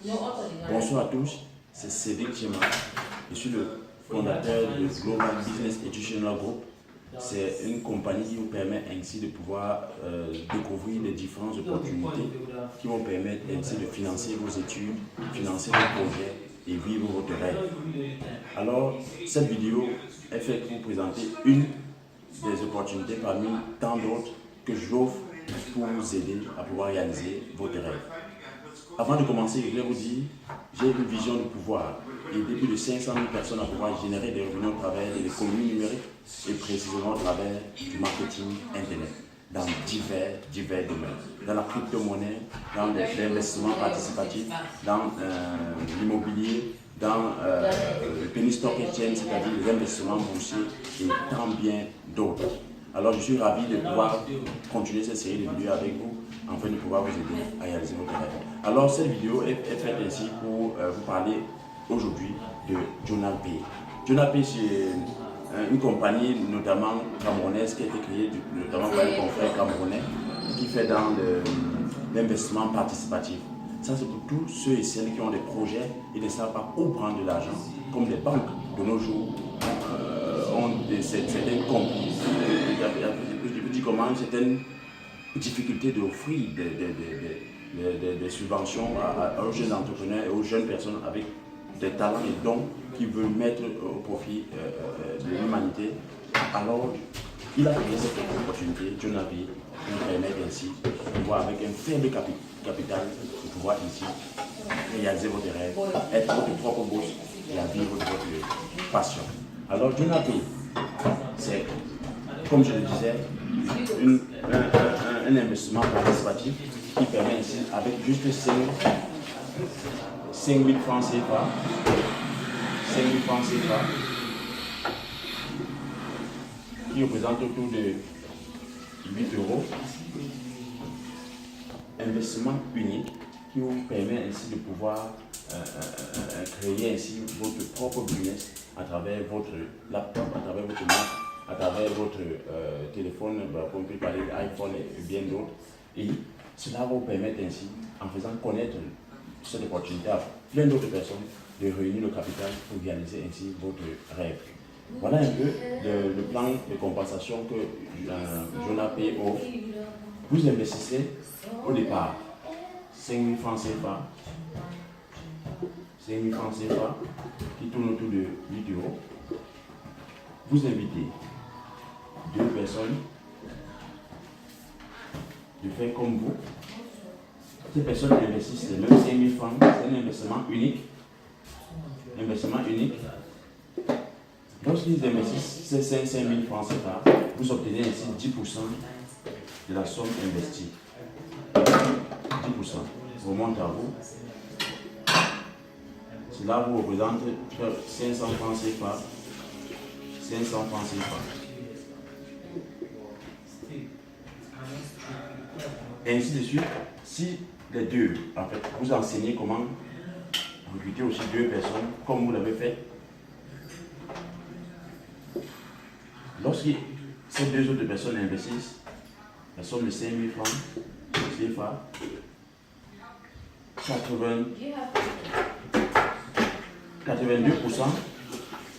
Bonsoir à tous, c'est Cédric Chima. Je suis le fondateur de Global Business Institutional Group. C'est une compagnie qui vous permet ainsi de pouvoir découvrir les différentes opportunités qui vont permettre ainsi de financer vos études, financer vos projets et vivre votre rêve. Alors, cette vidéo est faite pour vous présenter une des opportunités parmi tant d'autres que j'offre pour vous aider à pouvoir réaliser votre rêve. Avant de commencer, je voulais vous dire, j'ai une vision de pouvoir aider plus de 500 000 personnes à pouvoir générer des revenus au travers de l'économie numérique et précisément au travers du marketing internet dans divers domaines. Dans la crypto-monnaie, dans l'investissement participatif, dans l'immobilier, dans le penny stock exchange, c'est-à-dire les investissements boursiers et tant bien d'autres. Alors je suis ravi de pouvoir continuer cette série de vidéos avec vous afin de pouvoir vous aider à réaliser votre rêve. Alors cette vidéo est faite ainsi pour vous parler aujourd'hui de JonaPay. JonaPay, c'est une compagnie notamment camerounaise qui a été créée notamment par les confrères camerounais qui fait dans l'investissement participatif. Ça, c'est pour tous ceux et celles qui ont des projets et ne savent pas où prendre de l'argent, comme les banques de nos jours ont certaines certaines difficultés d'offrir des subventions aux jeunes entrepreneurs et aux jeunes personnes avec des talents et dons qui veulent mettre au profit de l'humanité. Alors, il a créé cette opportunité, JonaPay, qui nous permet ainsi de pouvoir, avec un faible capital, de pouvoir ainsi réaliser votre rêve, être votre propre boss et à vivre de votre passion. Alors, JonaPay, c'est, comme je le disais, un investissement participatif qui permet ainsi, avec juste 5 000 francs CFA, 5 000 francs CFA, qui représente autour de 8 euros, investissement unique qui vous permet ainsi de pouvoir créer ainsi votre propre business à travers votre laptop, à travers votre Mac, à travers votre téléphone, on peut parler d'iPhone et bien d'autres. Et cela va vous permettre ainsi, en faisant connaître cette opportunité à plein d'autres personnes, de réunir le capital pour réaliser ainsi votre rêve. Voilà un peu le plan de compensation que JonaPay offre. Vous investissez au départ 5 000 francs CFA, 5 000 francs CFA qui tourne autour de 8 euros. Vous invitez 2 personnes de faire comme vous. Ces personnes investissent les mêmes 5 000 francs, c'est un investissement unique. Investissement unique. Lorsqu'ils investissent ces 5 000 francs CFA, vous obtenez ainsi 10% de la somme investie. 10% remonte à vous. Cela vous représente 500 francs CFA. 500 francs CFA. Et ainsi de suite, si les deux, en fait, vous enseignez comment recruter aussi 2 personnes, comme vous l'avez fait, lorsque ces 2 autres personnes investissent la somme de 5 000 francs CFA, 82%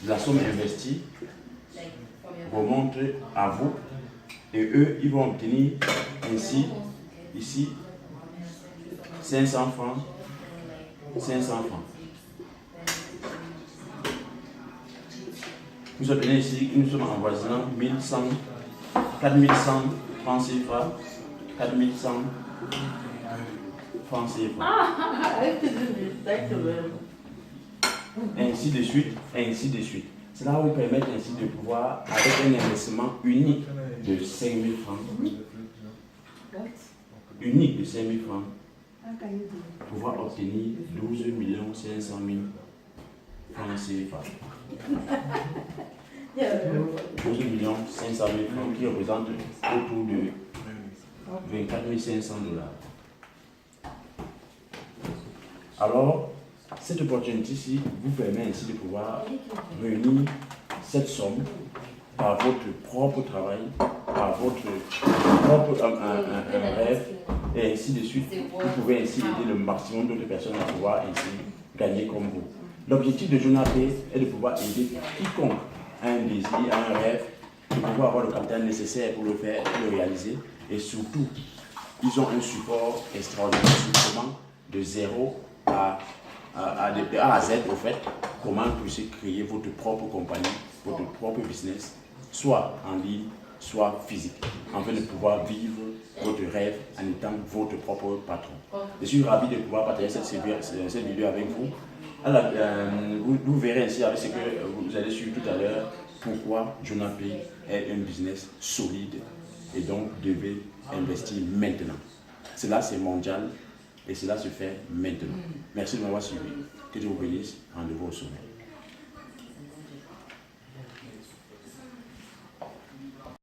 de la somme investie remonte à vous et eux, ils vont obtenir ainsi, ici, 500 francs, 500 francs. Vous obtenez ici, nous sommes en voisinant 4100 francs CFA, 4100 francs CFA. Ainsi de suite, ainsi de suite. Cela va vous permettre ainsi de pouvoir, avec un investissement unique de 5 000 francs, unique de 5 000 francs, pouvoir obtenir 12 500 000 francs CFA. 12 500 000 francs qui représentent autour de 24 500 $. Alors, cette opportunité-ci vous permet ainsi de pouvoir réunir cette somme par votre propre travail, par votre propre rêve, et ainsi de suite. Vous pouvez ainsi aider le maximum d'autres personnes à pouvoir ainsi gagner comme vous. L'objectif de Jonapay est de pouvoir aider quiconque a un désir, a un rêve, de pouvoir avoir le capital nécessaire pour le faire, pour le réaliser. Et surtout, ils ont un support extraordinaire sur comment de zéro à Z, au fait, comment vous puissiez créer votre propre compagnie, votre propre business, soit en ligne, soit physique, afin de pouvoir vivre votre rêve en étant votre propre patron. Je suis ravi de pouvoir partager cette vidéo avec vous. Alors, vous verrez ainsi avec ce que vous allez suivre tout à l'heure pourquoi Jonapay est un business solide et donc devez investir maintenant. Cela c'est mondial et cela se fait maintenant. Merci de m'avoir suivi. Que Dieu vous bénisse. Rendez-vous au sommet.